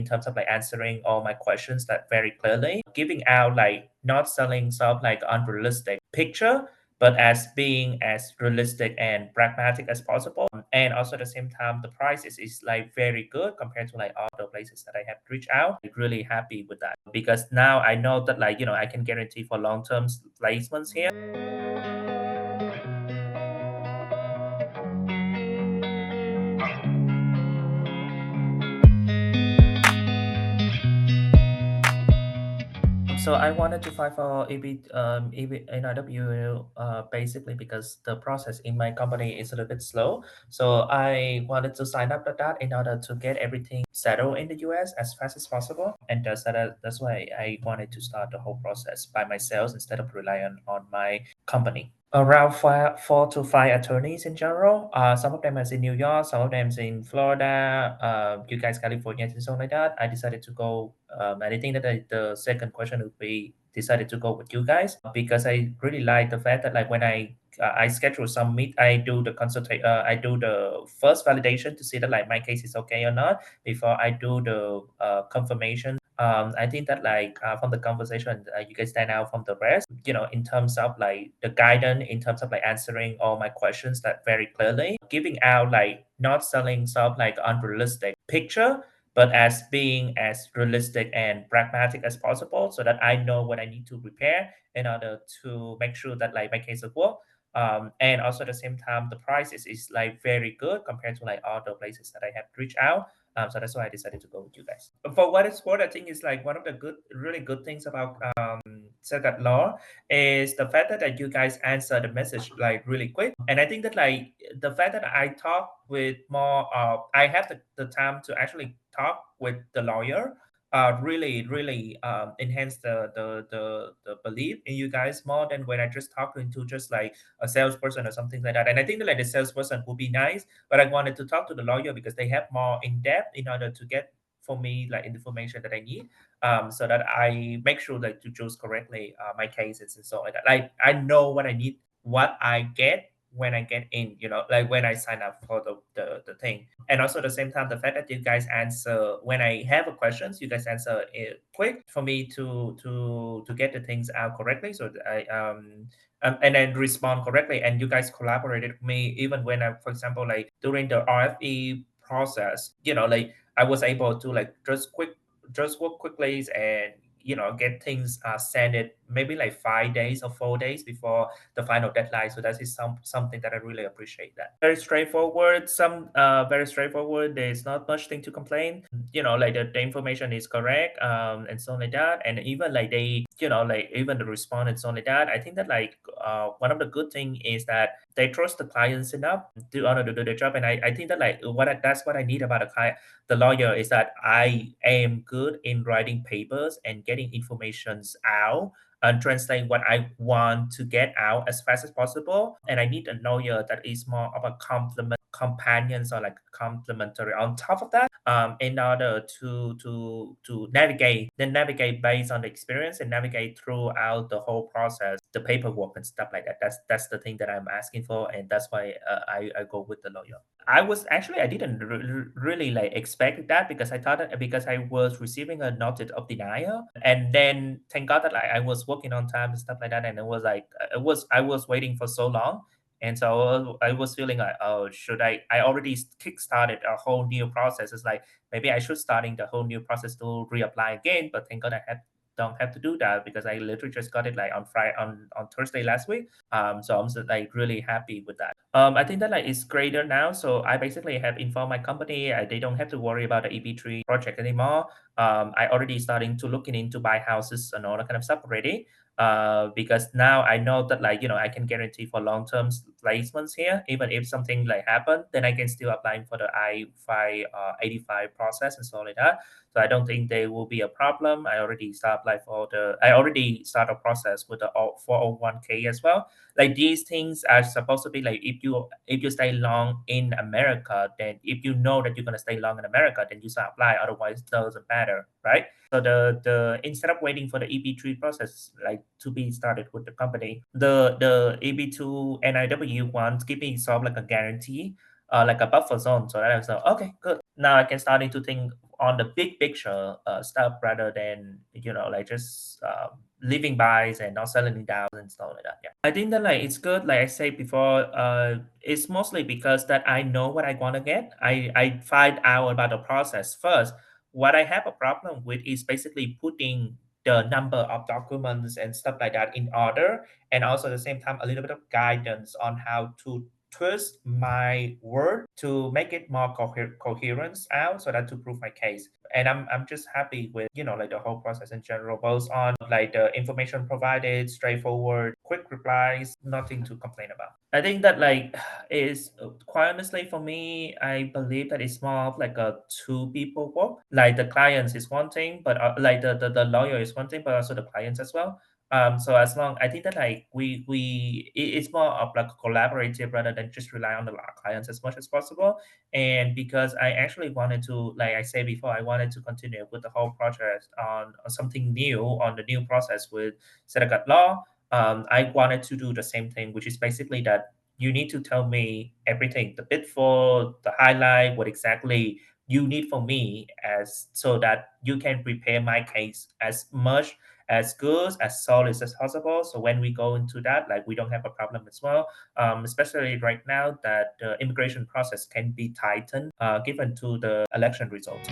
in terms of like answering all my questions that very clearly, giving out like not selling stuff like unrealistic picture, but as being as realistic and pragmatic as possible. And also at the same time, the price is like very good compared to like other places that I have reached out. I'm really happy with that because now I know that like, I can guarantee for long-term placements here. So I wanted to file for EB NIW basically because the process in my company is a little bit slow. So I wanted to sign up for that in order to get everything settled in the US as fast as possible. And that's why I wanted to start the whole process by myself instead of relying on my company. Around 4 to 5 attorneys in general. Some of them is in New York, some of them is in Florida, you guys, California, and so on like that. I decided to go. I think that the second question would be decided to go with you guys because I really like the fact that like when I schedule some meet, I do the consultation, I do the first validation to see that like my case is okay or not before I do the confirmation. I think that like from the conversation, you guys stand out from the rest, in terms of like the guidance, in terms of like answering all my questions that very clearly, giving out like not selling stuff like unrealistic picture, but as being as realistic and pragmatic as possible so that I know what I need to prepare in order to make sure that like my case will work. And also at the same time, the price is like very good compared to like other places that I have reached out. So that's why I decided to go with you guys. For what it's worth, I think it's like one of the really good things about Sedaghat law is the fact that you guys answer the message like really quick. And I think that like the fact that I talk with more, I have the time to actually talk with the lawyer really enhance the belief in you guys more than when I just talk into just like a salesperson or something like that. And I think that like the salesperson would be nice, but I wanted to talk to the lawyer because they have more in depth in order to get for me like information that I need, so that I make sure that to choose correctly my cases and so like that. Like I know what I need, what I get when I get in, like when I sign up for the thing. And also at the same time, the fact that you guys answer when I have a questions, you guys answer it quick for me to get the things out correctly. So that and then respond correctly. And you guys collaborated with me even when I, for example, like during the RFE process, like I was able to like just work quickly and get things send it maybe like 5 days or 4 days before the final deadline. So that is something that I really appreciate. That very straightforward. Very straightforward. There's not much thing to complain. Like the information is correct, and so like that. And even like they, like even the response and so like that. I think that like one of the good thing is that they trust the clients enough to honor to do their job. And I think that like that's what I need about a client, the lawyer, is that I am good in writing papers and getting informations out and translate what I want to get out as fast as possible. And I need a lawyer that is more of a companions or like complementary on top of that, in order to navigate based on the experience and navigate throughout the whole process, the paperwork and stuff like that. That's the thing that I'm asking for, and that's why I go with the lawyer. I didn't really like expect that because I thought that because I was receiving a notice of denial, and then thank God that I was working on time and stuff like that, and it was like I was waiting for so long, and so I was feeling like, oh, should I already kickstarted a whole new process. It's like maybe I should starting the whole new process to reapply again, but thank God don't have to do that because I literally just got it like on Friday on Thursday last week. So I'm just like really happy with that. I think that like it's greater now. So I basically have informed my company. They don't have to worry about the EB3 project anymore. I already starting to looking into buy houses and all that kind of stuff already. Because now I know that like I can guarantee for long term placements here. Even if something like happen, then I can still apply for the I-585 process and so like that. So I don't think there will be a problem. I already start a process with the 401k as well. Like these things are supposed to be like if you stay long in America, then if you know that you're gonna stay long in America, then you start apply. Otherwise, it doesn't matter, right? So the instead of waiting for the EB3 process like to be started with the company, the EB2 NIW one give me sort of like a guarantee, like a buffer zone. So that I was like, okay, good. Now I can starting to think on the big picture stuff rather than like just living buys and not selling down and stuff like that. Yeah, I think that like it's good. Like I said before, it's mostly because that I know what I want to get. I find out about the process first. What I have a problem with is basically putting the number of documents and stuff like that in order, and also at the same time a little bit of guidance on how to twist my word to make it more coherence out so that to prove my case. And I'm just happy with like the whole process in general, both on like the information provided, straightforward, quick replies, nothing to complain about. I think that like is quite honestly for me, I believe that it's more of like a two people work. Like the clients is one thing, but like the lawyer is one thing, but also the clients as well. So as long I think that like it's more of like collaborative rather than just rely on the clients as much as possible. And because I actually wanted to, like I said before, I wanted to continue with the whole project on something new on the new process with Sedaghat law. I wanted to do the same thing, which is basically that you need to tell me everything, the pitfall, the highlight, what exactly you need from me as so that you can prepare my case as much as good as solid as possible. So when we go into that, like we don't have a problem as well. Especially right now that the immigration process can be tightened given to the election result.